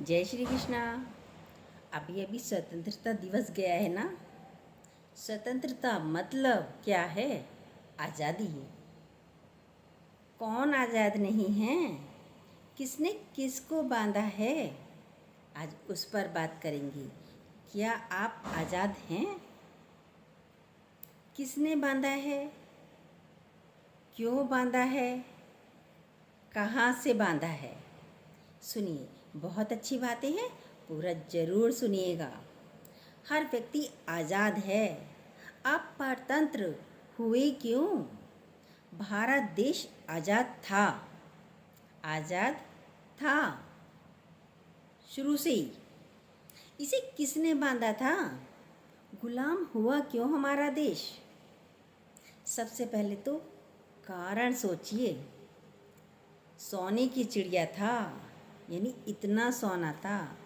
जय श्री कृष्णा। अभी अभी स्वतंत्रता दिवस गया है ना। स्वतंत्रता मतलब क्या है? आज़ादी है। कौन आज़ाद नहीं है? किसने किसको बांधा है? आज उस पर बात करेंगे। क्या आप आज़ाद हैं? किसने बांधा है? क्यों बांधा है? कहाँ से बांधा है? सुनिए, बहुत अच्छी बातें हैं, पूरा ज़रूर सुनिएगा। हर व्यक्ति आज़ाद है। आप परतंत्र हुए क्यों? भारत देश आज़ाद था। आज़ाद था शुरू से ही। इसे किसने बांधा था? गुलाम हुआ क्यों हमारा देश? सबसे पहले तो कारण सोचिए। सोने की चिड़िया था, यानी इतना सोना था।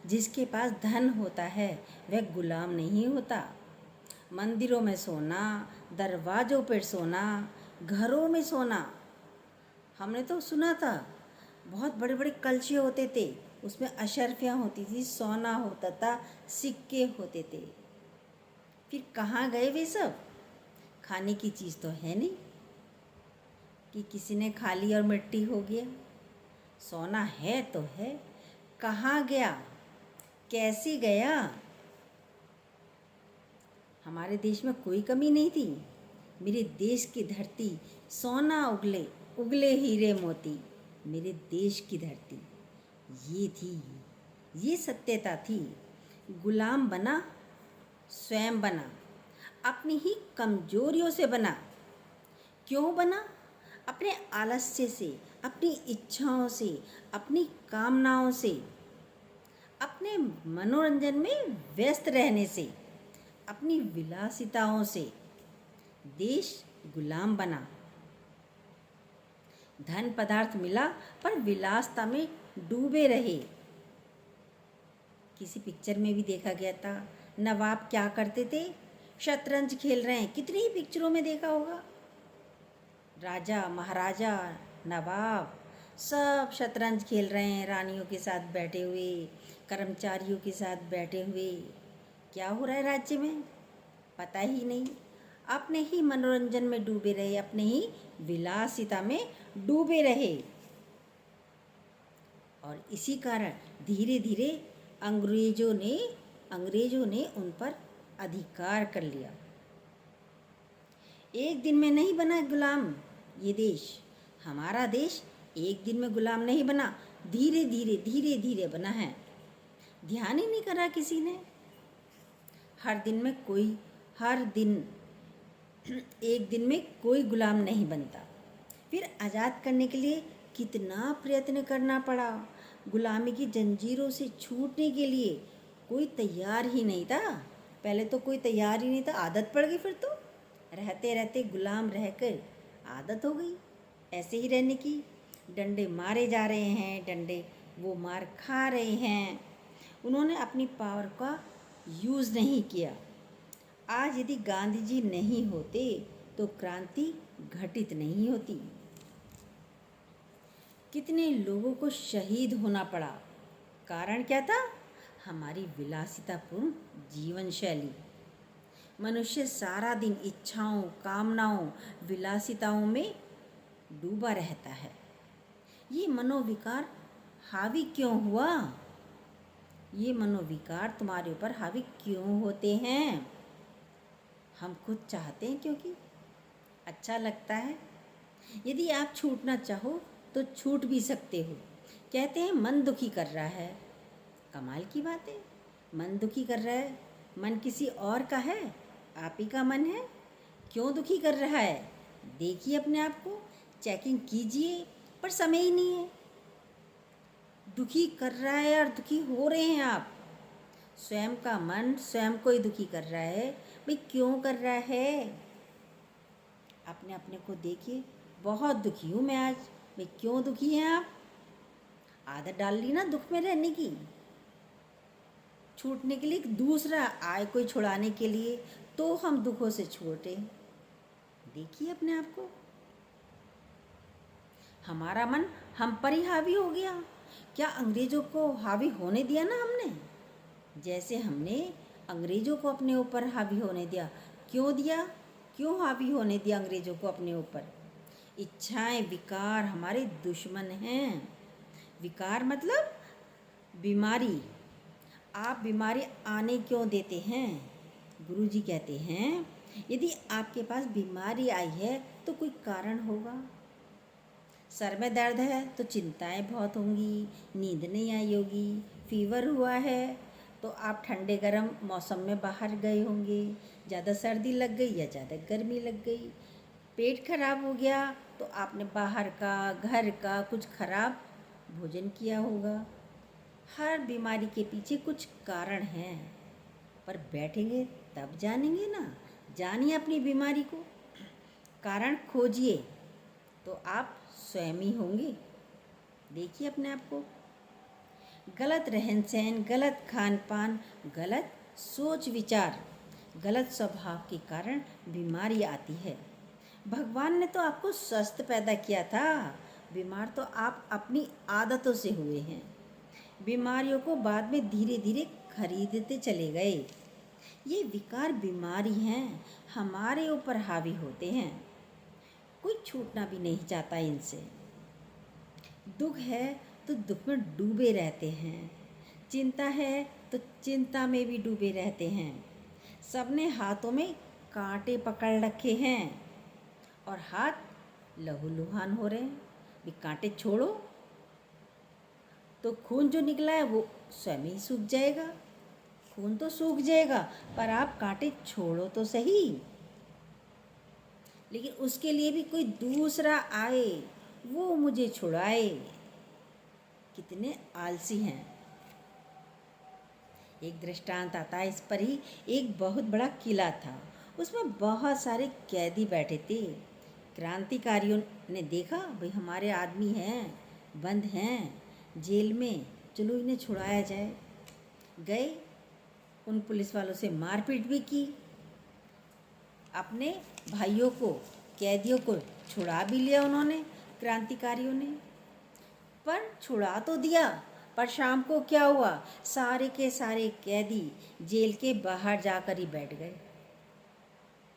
जिसके पास धन होता है वह गुलाम नहीं होता। मंदिरों में सोना, दरवाज़ों पर सोना, घरों में सोना। हमने तो सुना था बहुत बड़े बड़े कलशे होते थे, उसमें अशर्फियाँ होती थी, सोना होता था, सिक्के होते थे। फिर कहाँ गए वे सब? खाने की चीज़ तो है नहीं कि किसी ने खा ली और मिट्टी हो गया। सोना है तो है, कहाँ गया, कैसे गया? हमारे देश में कोई कमी नहीं थी। मेरे देश की धरती सोना उगले, उगले हीरे मोती। मेरे देश की धरती ये थी, ये सत्यता थी। गुलाम बना, स्वयं बना, अपनी ही कमजोरियों से बना। क्यों बना? अपने आलस्य से, अपनी इच्छाओं से, अपनी कामनाओं से, अपने मनोरंजन में व्यस्त रहने से, अपनी विलासिताओं से देश गुलाम बना। धन पदार्थ मिला पर विलासता में डूबे रहे। किसी पिक्चर में भी देखा गया था, नवाब क्या करते थे? शतरंज खेल रहे हैं, कितनी ही पिक्चरों में देखा होगा। राजा महाराजा नवाब सब शतरंज खेल रहे हैं, रानियों के साथ बैठे हुए, कर्मचारियों के साथ बैठे हुए। क्या हो रहा है राज्य में पता ही नहीं। अपने ही मनोरंजन में डूबे रहे, अपने ही विलासिता में डूबे रहे। और इसी कारण धीरे धीरे अंग्रेजों ने उन पर अधिकार कर लिया। एक दिन में नहीं बना गुलाम ये देश। हमारा देश एक दिन में गुलाम नहीं बना, धीरे धीरे बना है। ध्यान ही नहीं करा किसी ने। हर दिन एक दिन में कोई गुलाम नहीं बनता। फिर आज़ाद करने के लिए कितना प्रयत्न करना पड़ा। गुलामी की जंजीरों से छूटने के लिए कोई तैयार ही नहीं था। पहले तो कोई तैयार ही नहीं था, आदत पड़ गई। फिर तो रहते रहते गुलाम रहकर आदत हो गई ऐसे ही रहने की। डंडे मारे जा रहे हैं, डंडे वो मार खा रहे हैं। उन्होंने अपनी पावर का यूज़ नहीं किया। आज यदि गांधी जी नहीं होते तो क्रांति घटित नहीं होती। कितने लोगों को शहीद होना पड़ा। कारण क्या था? हमारी विलासितापूर्ण जीवन शैली। मनुष्य सारा दिन इच्छाओं, कामनाओं, विलासिताओं में डूबा रहता है। ये मनोविकार हावी क्यों हुआ? ये मनोविकार तुम्हारे ऊपर हावी क्यों होते हैं? हम खुद चाहते हैं क्योंकि अच्छा लगता है। यदि आप छूटना चाहो तो छूट भी सकते हो। कहते हैं मन दुखी कर रहा है। कमाल की बात है, मन दुखी कर रहा है। मन किसी और का है, आप ही का मन है। क्यों दुखी कर रहा है? देखिए अपने आप को, चेकिंग कीजिए, पर समय ही नहीं है। दुखी कर रहा है और दुखी हो रहे हैं आप। स्वयं का मन स्वयं को ही दुखी कर रहा है। भाई क्यों कर रहा है? अपने अपने को देखिए। बहुत दुखी हूँ मैं आज। भाई क्यों दुखी हैं आप? आदत डाल ली ना दुख में रहने की, छूटने के लिए। दूसरा आए कोई छुड़ाने के लिए तो हम दुखों से छूटे। देखिए अपने आप को। हमारा मन हम पर ही हावी हो गया। क्या अंग्रेज़ों को हावी होने दिया ना हमने? जैसे हमने अंग्रेज़ों को अपने ऊपर हावी होने दिया। क्यों दिया? क्यों हावी होने दिया अंग्रेज़ों को अपने ऊपर? इच्छाएं, विकार हमारे दुश्मन हैं। विकार मतलब बीमारी। आप बीमारी आने क्यों देते हैं? गुरुजी कहते हैं, यदि आपके पास बीमारी आई है तो कोई कारण होगा। सर में दर्द है तो चिंताएं बहुत होंगी, नींद नहीं आई होगी। फीवर हुआ है तो आप ठंडे गर्म मौसम में बाहर गए होंगे, ज़्यादा सर्दी लग गई या ज़्यादा गर्मी लग गई। पेट खराब हो गया तो आपने बाहर का, घर का कुछ खराब भोजन किया होगा। हर बीमारी के पीछे कुछ कारण हैं, पर बैठेंगे तब जानेंगे ना। जानिए अपनी बीमारी को, कारण खोजिए तो आप स्वयं ही होंगे। देखिए अपने आप को। गलत रहन सहन, गलत खान पान, गलत सोच विचार, गलत स्वभाव के कारण बीमारी आती है। भगवान ने तो आपको स्वस्थ पैदा किया था, बीमार तो आप अपनी आदतों से हुए हैं। बीमारियों को बाद में धीरे धीरे खरीदते चले गए। ये विकार बीमारी हैं, हमारे ऊपर हावी होते हैं। कोई छूटना भी नहीं चाहता इनसे। दुख है तो दुख में डूबे रहते हैं, चिंता है तो चिंता में भी डूबे रहते हैं। सबने हाथों में कांटे पकड़ रखे हैं और हाथ लहूलुहान हो रहे हैं। भी कांटे छोड़ो तो खून जो निकला है वो स्वयं ही सूख जाएगा। खून तो सूख जाएगा, पर आप कांटे छोड़ो तो सही। लेकिन उसके लिए भी कोई दूसरा आए, वो मुझे छुड़ाए। कितने आलसी हैं। एक दृष्टांत आता है इस पर ही। एक बहुत बड़ा किला था, उसमें बहुत सारे कैदी बैठे थे। क्रांतिकारियों ने देखा, भाई हमारे आदमी हैं, बंद हैं जेल में, चलो इन्हें छुड़ाया जाए। गए, उन पुलिस वालों से मारपीट भी की, अपने भाइयों को, कैदियों को छुड़ा भी लिया उन्होंने, क्रांतिकारियों ने। पर छुड़ा तो दिया, पर शाम को क्या हुआ? सारे के सारे कैदी जेल के बाहर जाकर ही बैठ गए।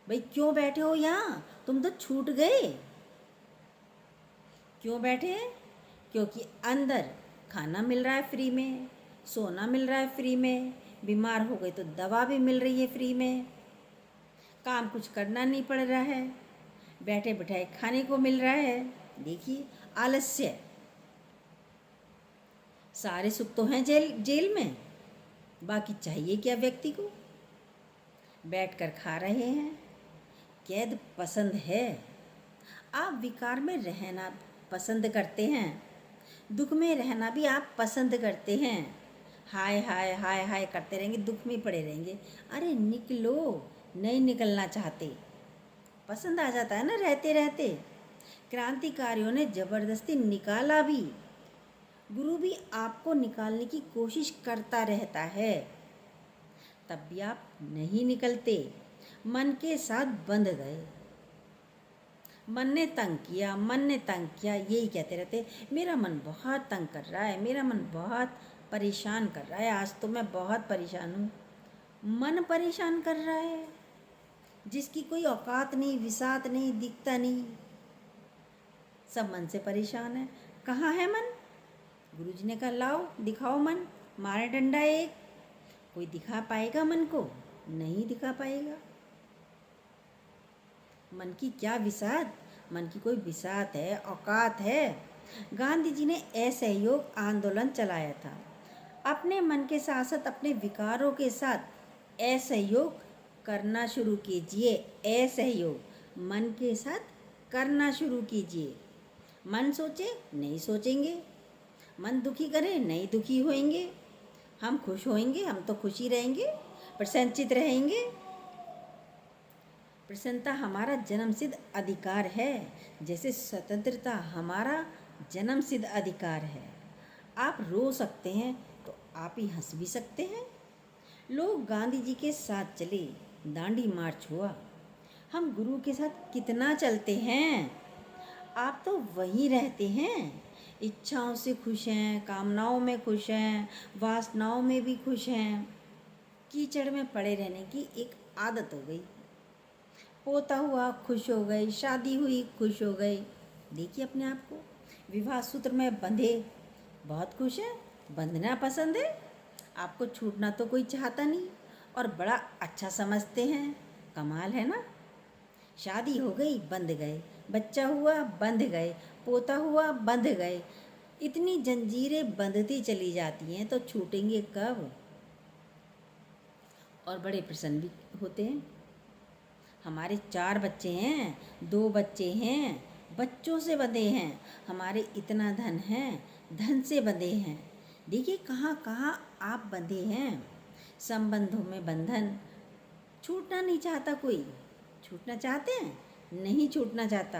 भाई क्यों बैठे हो यहाँ? तुम तो छूट गए। क्यों बैठे हैं? क्योंकि अंदर खाना मिल रहा है फ्री में, सोना मिल रहा है फ्री में, बीमार हो गए तो दवा भी मिल रही है फ्री में, काम कुछ करना नहीं पड़ रहा है, बैठे बैठाए खाने को मिल रहा है। देखिए आलस्य। सारे सुख तो हैं जेल में, बाकी चाहिए क्या व्यक्ति को? बैठकर खा रहे हैं। कैद पसंद है। आप विकार में रहना पसंद करते हैं, दुख में रहना भी आप पसंद करते हैं। हाय हाय हाय हाय करते रहेंगे, दुख में पड़े रहेंगे। अरे निकलो, नहीं निकलना चाहते। पसंद आ जाता है ना रहते रहते। क्रांतिकारियों ने ज़बरदस्ती निकाला भी। गुरु भी आपको निकालने की कोशिश करता रहता है, तब भी आप नहीं निकलते, मन के साथ बंध गए। मन ने तंग किया, मन ने तंग किया, यही कहते रहते, मेरा मन बहुत तंग कर रहा है, मेरा मन बहुत परेशान कर रहा है, आज तो मैं बहुत परेशान हूँ। मन परेशान कर रहा है, जिसकी कोई औकात नहीं, विसात नहीं, दिखता नहीं, सब मन से परेशान है। कहाँ है मन? गुरुजी ने कहा लाओ दिखाओ मन, मारे डंडा एक। कोई दिखा पाएगा मन को? नहीं दिखा पाएगा। मन की क्या विसात? मन की कोई विसात है, औकात है? गांधी जी ने असहयोग आंदोलन चलाया था। अपने मन के साथ साथ अपने विकारों के साथ असहयोग करना शुरू कीजिए। असहयोग मन के साथ करना शुरू कीजिए। मन सोचे, नहीं सोचेंगे। मन दुखी करे, नहीं दुखी होएंगे। हम खुश होएंगे, हम तो खुशी रहेंगे, प्रसन्नचित रहेंगे। प्रसन्नता हमारा जन्मसिद्ध अधिकार है, जैसे स्वतंत्रता हमारा जन्मसिद्ध अधिकार है। आप रो सकते हैं तो आप ही हंस भी सकते हैं। लोग गांधी जी के साथ चले, दांडी मार्च हुआ। हम गुरु के साथ कितना चलते हैं? आप तो वहीं रहते हैं। इच्छाओं से खुश हैं, कामनाओं में खुश हैं, वासनाओं में भी खुश हैं। कीचड़ में पड़े रहने की एक आदत हो गई। पोता हुआ खुश हो गई, शादी हुई खुश हो गई। देखिए अपने आप को विवाह सूत्र में बंधे बहुत खुश हैं, बंधना पसंद है, आपको छूटना तो कोई चाहता नहीं और बड़ा अच्छा समझते हैं। कमाल है ना। शादी हो गई बंध गए, बच्चा हुआ बंध गए, पोता हुआ बंध गए। इतनी जंजीरें बंधती चली जाती हैं तो छूटेंगे कब। और बड़े प्रसन्न भी होते हैं। हमारे 4 बच्चे हैं, 2 बच्चे हैं, बच्चों से बंधे हैं। हमारे इतना धन है, धन से बंधे हैं। देखिए कहाँ कहाँ आप बंधे हैं। संबंधों में बंधन, छूटना नहीं चाहता कोई। छूटना चाहते हैं? नहीं छूटना चाहता,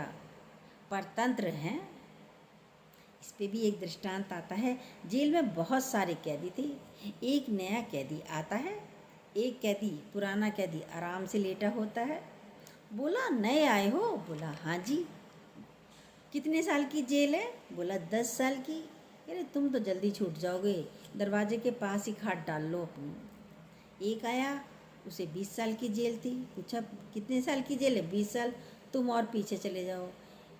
परतंत्र हैं। इस पे भी एक दृष्टांत आता है। जेल में बहुत सारे कैदी थे। एक नया कैदी आता है। एक कैदी, पुराना कैदी आराम से लेटा होता है। बोला नए आए हो? बोला हाँ जी। कितने साल की जेल है? बोला 10 साल की। अरे तुम तो जल्दी छूट जाओगे, दरवाजे के पास ही खाट डाल लो अपनी। एक आया, उसे 20 साल की जेल थी। पूछा कितने साल की जेल है? 20 साल। तुम और पीछे चले जाओ।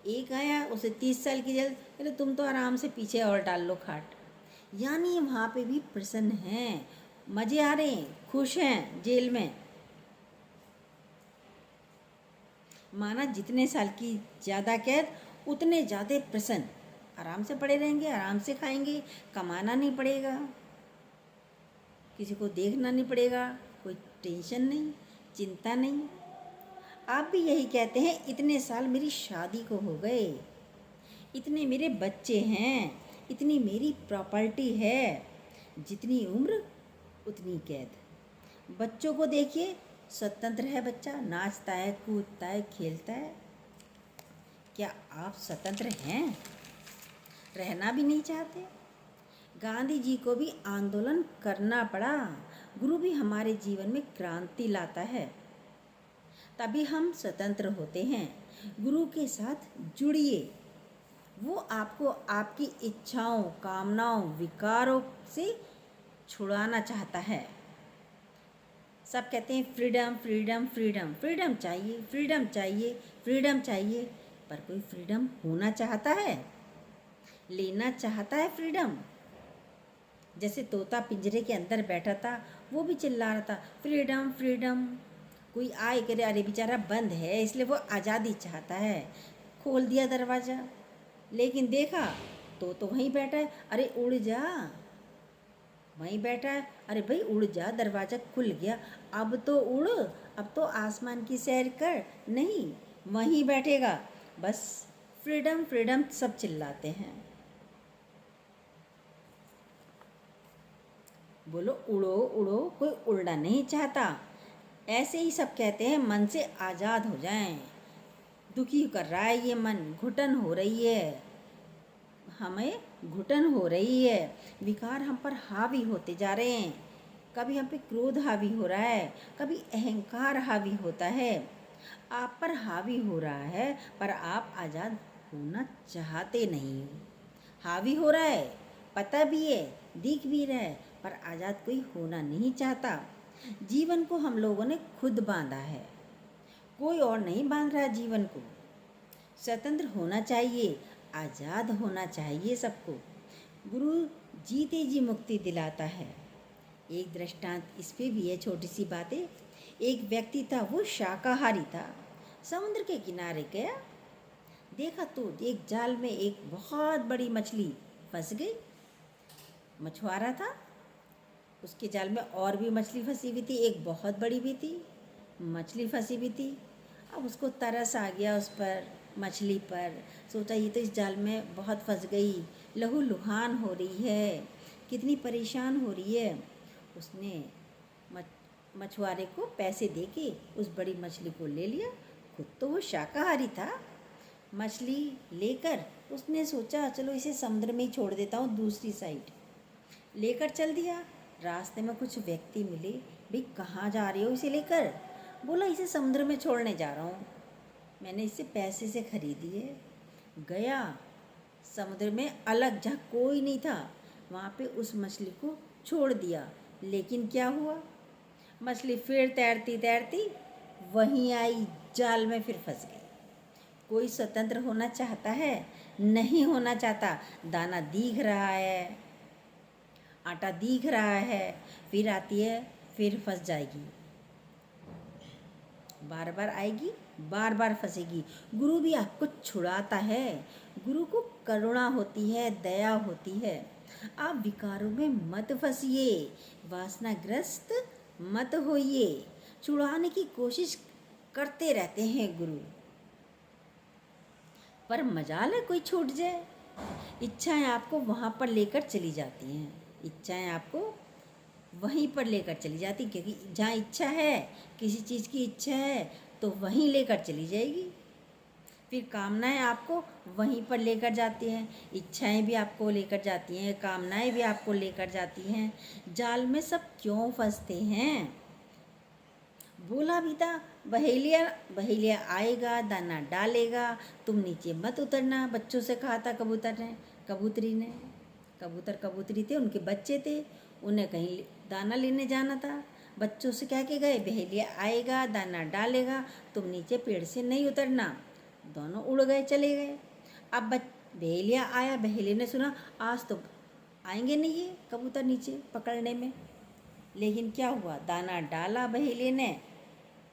एक आया, उसे 30 साल की जेल। अरे तुम तो आराम से पीछे और डाल लो खाट। यानी वहाँ पे भी प्रसन्न हैं, मज़े आ रहे हैं, खुश हैं जेल में। माना जितने साल की ज़्यादा कैद उतने ज़्यादा प्रसन्न। आराम से पड़े रहेंगे, आराम से खाएंगे, कमाना नहीं पड़ेगा, किसी को देखना नहीं पड़ेगा, कोई टेंशन नहीं, चिंता नहीं। आप भी यही कहते हैं इतने साल मेरी शादी को हो गए, इतने मेरे बच्चे हैं, इतनी मेरी प्रॉपर्टी है। जितनी उम्र उतनी कैद। बच्चों को देखिए, स्वतंत्र है बच्चा, नाचता है, कूदता है, खेलता है। क्या आप स्वतंत्र हैं? रहना भी नहीं चाहते? गांधी जी को भी आंदोलन करना पड़ा। गुरु भी हमारे जीवन में क्रांति लाता है, तभी हम स्वतंत्र होते हैं। गुरु के साथ जुड़िए, वो आपको आपकी इच्छाओं, कामनाओं, विकारों से छुड़ाना चाहता है। सब कहते हैं फ्रीडम फ्रीडम फ्रीडम, फ्रीडम चाहिए, फ्रीडम चाहिए, फ्रीडम चाहिए। पर कोई फ्रीडम होना चाहता है? लेना चाहता है फ्रीडम? जैसे तोता पिंजरे के अंदर बैठा था, वो भी चिल्ला रहा था फ्रीडम फ्रीडम। कोई आए करे अरे बेचारा बंद है इसलिए वो आज़ादी चाहता है, खोल दिया दरवाज़ा। लेकिन देखा तो वहीं बैठा है, अरे उड़ जा। वहीं बैठा है, अरे भाई उड़ जा, दरवाज़ा खुल गया, अब तो उड़, अब तो आसमान की सैर कर। नहीं, वहीं बैठेगा। बस फ्रीडम फ्रीडम सब चिल्लाते हैं। बोलो उड़ो उड़ो, कोई उड़ना नहीं चाहता। ऐसे ही सब कहते हैं मन से आज़ाद हो जाएं। दुखी कर रहा है ये मन, घुटन हो रही है, हमें घुटन हो रही है। विकार हम पर हावी होते जा रहे हैं। कभी हम पे क्रोध हावी हो रहा है, कभी अहंकार हावी होता है। आप पर हावी हो रहा है पर आप आज़ाद होना चाहते नहीं। हावी हो रहा है, पता भी है, दिख भी रहा है, पर आज़ाद कोई होना नहीं चाहता। जीवन को हम लोगों ने खुद बांधा है, कोई और नहीं बांध रहा जीवन को। स्वतंत्र होना चाहिए, आज़ाद होना चाहिए सबको। गुरु जीते जी मुक्ति दिलाता है। एक दृष्टांत इस पे भी है, छोटी सी बातें। एक व्यक्ति था, वो शाकाहारी था। समुद्र के किनारे गया, देखा तो एक जाल में एक बहुत बड़ी मछली फंस गई। मछुआरा था, उसके जाल में और भी मछली फंसी हुई थी, एक बहुत बड़ी भी थी, मछली फंसी हुई थी। अब उसको तरस आ गया उस पर, मछली पर। सोचा ये तो इस जाल में बहुत फंस गई, लहू लुहान हो रही है, कितनी परेशान हो रही है। उसने मछुआरे को पैसे देके उस बड़ी मछली को ले लिया। खुद तो वो शाकाहारी था। मछली लेकर उसने सोचा चलो इसे समुद्र में ही छोड़ देता हूँ, दूसरी साइड लेकर चल दिया। रास्ते में कुछ व्यक्ति मिले, भाई कहाँ जा रहे हो इसे लेकर? बोला इसे समुद्र में छोड़ने जा रहा हूँ, मैंने इसे पैसे से खरीदी है। गया, समुद्र में अलग जहाँ कोई नहीं था वहाँ पे उस मछली को छोड़ दिया, लेकिन क्या हुआ, मछली फिर तैरती तैरती वहीं आई, जाल में फिर फंस गई। कोई स्वतंत्र होना चाहता है? नहीं होना चाहता। दाना दिख रहा है, आटा दिख रहा है, फिर आती है, फिर फंस जाएगी, बार बार आएगी, बार बार फंसेगी। गुरु भी आपको छुड़ाता है। गुरु को करुणा होती है, दया होती है। आप विकारों में मत फंसिए, वासनाग्रस्त मत होइए। छुड़ाने की कोशिश करते रहते हैं गुरु, पर मजाल है कोई छूट जाए। इच्छाएं आपको वहाँ पर लेकर चली जाती हैं, इच्छाएं आपको वहीं पर लेकर चली जाती, क्योंकि जहाँ इच्छा है, किसी चीज़ की इच्छा है तो वहीं लेकर चली जाएगी। फिर कामनाएं आपको वहीं पर लेकर जाती हैं, इच्छाएं भी आपको लेकर जाती हैं, कामनाएं भी आपको लेकर जाती हैं। जाल में सब क्यों फंसते हैं? बोला भी था, बहेलिया बहेलिया आएगा, दाना डालेगा, तुम नीचे मत उतरना। बच्चों से कहा था कबूतरी ने, कबूतर कबूतरी थे, उनके बच्चे थे, उन्हें कहीं दाना लेने जाना था। बच्चों से कह के गए, बहेलिया आएगा, दाना डालेगा, तुम नीचे पेड़ से नहीं उतरना। दोनों उड़ गए, चले गए। अब बहेलिया आया, बहेलिया ने सुना आज तो आएंगे नहीं ये कबूतर नीचे पकड़ने में, लेकिन क्या हुआ, दाना डाला बहेलिया ने,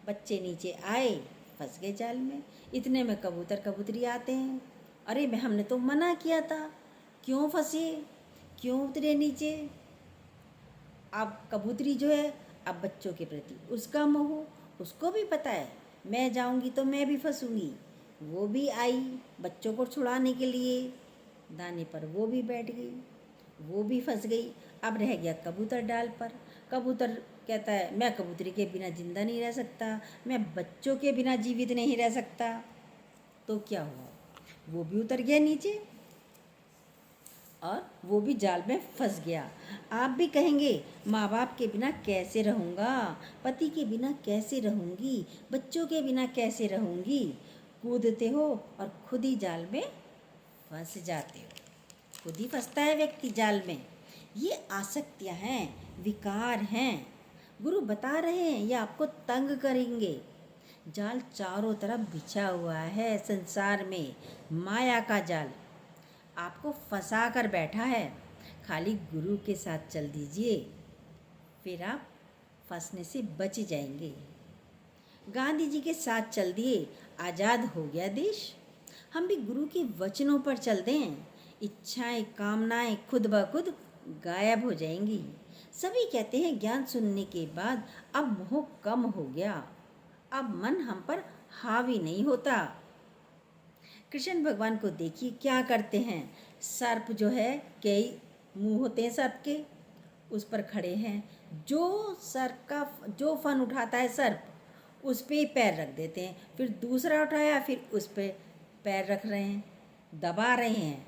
बच्चे नीचे आए, फंस गए जाल में। इतने में कबूतर कबूतरी आते हैं, अरे हमने तो मना किया था, क्यों फंसे, क्यों उतरे नीचे। अब कबूतरी जो है, अब बच्चों के प्रति उसका मोह, उसको भी पता है मैं जाऊंगी तो मैं भी फंसूंगी। वो भी आई बच्चों को छुड़ाने के लिए, दाने पर वो भी बैठ गई, वो भी फंस गई। अब रह गया कबूतर डाल पर। कबूतर कहता है मैं कबूतरी के बिना जिंदा नहीं रह सकता, मैं बच्चों के बिना जीवित नहीं रह सकता। तो क्या हुआ, वो भी उतर गया नीचे और वो भी जाल में फंस गया। आप भी कहेंगे माँ बाप के बिना कैसे रहूँगा, पति के बिना कैसे रहूँगी, बच्चों के बिना कैसे रहूँगी। कूदते हो और खुद ही जाल में फंस जाते हो, खुद ही फंसता है व्यक्ति जाल में। ये आसक्तियाँ हैं, विकार हैं। गुरु बता रहे हैं ये आपको तंग करेंगे। जाल चारों तरफ बिछा हुआ है संसार में, माया का जाल आपको फंसा कर बैठा है। खाली गुरु के साथ चल दीजिए, फिर आप फंसने से बच जाएंगे। गांधी जी के साथ चल दिए, आज़ाद हो गया देश। हम भी गुरु के वचनों पर चल दें, इच्छाएं कामनाएं खुद ब खुद गायब हो जाएंगी। सभी कहते हैं ज्ञान सुनने के बाद अब मोह कम हो गया, अब मन हम पर हावी नहीं होता। कृष्ण भगवान को देखिए क्या करते हैं। सर्प जो है, कई मुंह होते हैं सर्प के, उस पर खड़े हैं। जो सर्प का जो फन उठाता है सर्प, उस पे ही पैर रख देते हैं। फिर दूसरा उठाया, फिर उस पे पैर रख रहे हैं, दबा रहे हैं।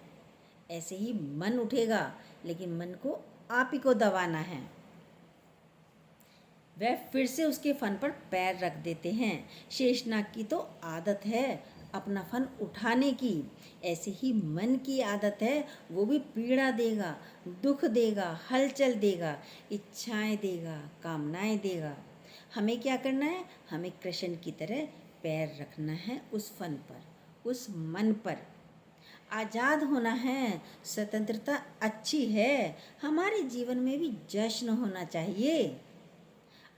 ऐसे ही मन उठेगा, लेकिन मन को आप ही को दबाना है। वह फिर से उसके फन पर पैर रख देते हैं। शेषनाग की तो आदत है अपना फन उठाने की, ऐसे ही मन की आदत है, वो भी पीड़ा देगा, दुख देगा, हलचल देगा, इच्छाएं देगा, कामनाएं देगा। हमें क्या करना है, हमें कृष्ण की तरह पैर रखना है उस फन पर, उस मन पर। आज़ाद होना है, स्वतंत्रता अच्छी है, हमारे जीवन में भी जश्न होना चाहिए।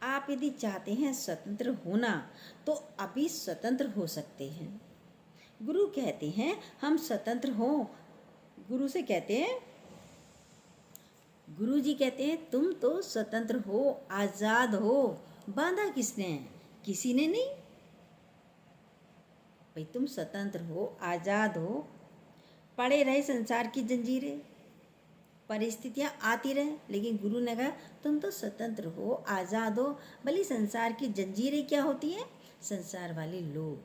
आप यदि चाहते हैं स्वतंत्र होना, तो अभी स्वतंत्र हो सकते हैं। गुरु कहते हैं हम स्वतंत्र हो। गुरु से कहते हैं, गुरु जी कहते हैं तुम तो स्वतंत्र हो, आज़ाद हो। बांधा किसने है? किसी ने नहीं। भाई तुम स्वतंत्र हो, आज़ाद हो। पड़े रहे संसार की जंजीरें, परिस्थितियाँ आती रहे, लेकिन गुरु ने कहा तुम तो स्वतंत्र हो, आज़ाद हो। भले संसार की जंजीरें क्या होती हैं, संसार वाले लोग,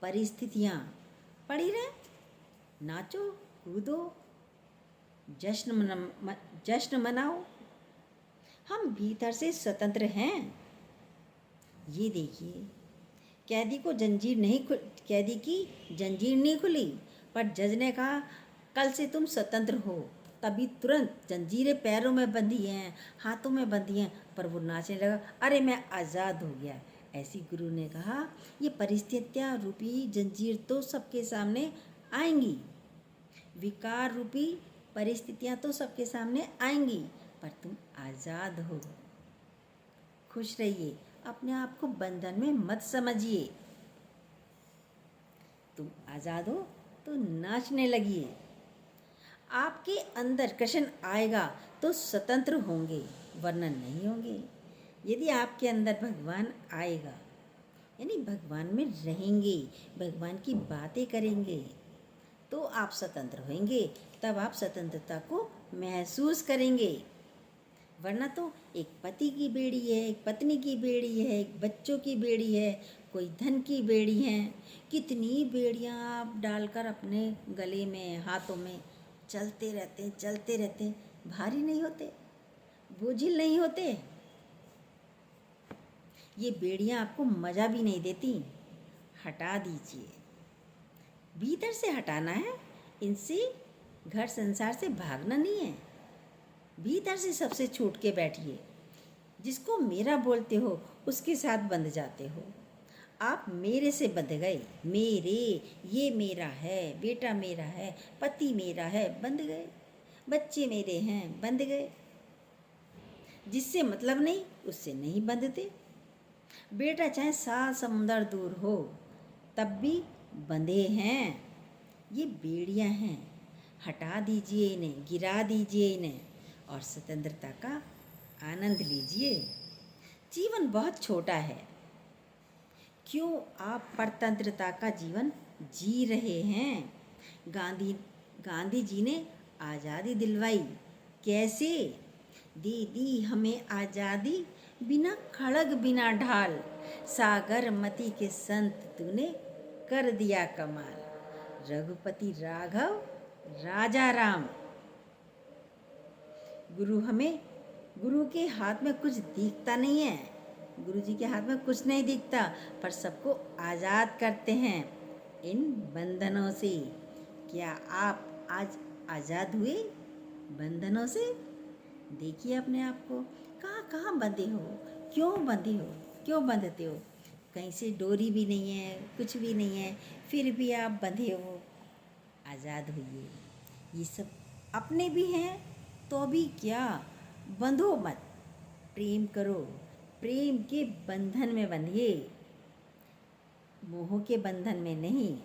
परिस्थितियाँ पड़ी रहे, नाचो कूदो, जश्न मनाओ। हम भीतर से स्वतंत्र हैं। ये देखिए, कैदी की जंजीर नहीं खुली, पर जज ने कहा कल से तुम स्वतंत्र हो। तभी तुरंत जंजीरें पैरों में बंधी हैं, हाथों में बंधी हैं, पर वो नाचने लगा, अरे मैं आज़ाद हो गया। ऐसी गुरु ने कहा, ये परिस्थितियाँ रूपी जंजीर तो सबके सामने आएंगी, विकार रूपी परिस्थितियाँ तो सबके सामने आएंगी, पर तुम आज़ाद हो। खुश रहिए, अपने आप को बंधन में मत समझिए। तुम आज़ाद हो तो नाचने लगिए। आपके अंदर कृष्ण आएगा तो स्वतंत्र होंगे, वरना नहीं होंगे। यदि आपके अंदर भगवान आएगा, यानी भगवान में रहेंगे, भगवान की बातें करेंगे, तो आप स्वतंत्र होंगे। तब आप स्वतंत्रता को महसूस करेंगे। वरना तो एक पति की बेड़ी है, एक पत्नी की बेड़ी है, एक बच्चों की बेड़ी है, कोई धन की बेड़ी है। कितनी बेड़ियां आप डालकर अपने गले में, हाथों में चलते रहते, भारी नहीं होते, बोझिल नहीं होते। ये बेड़ियां आपको मज़ा भी नहीं देती, हटा दीजिए। भीतर से हटाना है, इनसे घर संसार से भागना नहीं है। भीतर से सबसे छूट के बैठिए। जिसको मेरा बोलते हो उसके साथ बंध जाते हो। आप मेरे से बंध गए, मेरे, ये मेरा है, बेटा मेरा है, पति मेरा है, बंध गए। बच्चे मेरे हैं, बंध गए। जिससे मतलब नहीं उससे नहीं बंधते। बेटा चाहे 7 समुंदर दूर हो तब भी बंधे हैं। ये बेड़ियां हैं, हटा दीजिए इन्हें, गिरा दीजिए इन्हें और स्वतंत्रता का आनंद लीजिए। जीवन बहुत छोटा है, क्यों आप परतंत्रता का जीवन जी रहे हैं? गांधी जी ने आज़ादी दिलवाई, कैसे? दे दी हमें आज़ादी, बिना खड़ग बिना ढाल, सागर मती के संत तूने कर दिया कमाल। रघुपति राघव राजा राम। गुरु के हाथ में कुछ दिखता नहीं है, गुरु जी के हाथ में कुछ नहीं दिखता, पर सबको आज़ाद करते हैं इन बंधनों से। क्या आप आज आज़ाद हुए बंधनों से? देखिए अपने आप को, कहाँ कहाँ बंधे हो, क्यों बंधे हो, क्यों बंधते हो? कहीं से डोरी भी नहीं है, कुछ भी नहीं है, फिर भी आप बंधे हो। आज़ाद होइए। ये सब अपने भी हैं तो भी क्या, बंधो मत, प्रेम करो, प्रेम के बंधन में बंधिए, मोह के बंधन में नहीं।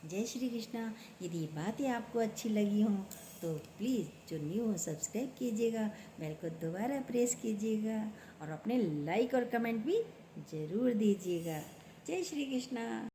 जय श्री कृष्णा। यदि ये बातें आपको अच्छी लगी हों तो प्लीज़ जो न्यू हो सब्सक्राइब कीजिएगा, बेल को दोबारा प्रेस कीजिएगा और अपने लाइक और कमेंट भी ज़रूर दीजिएगा। जय श्री कृष्णा।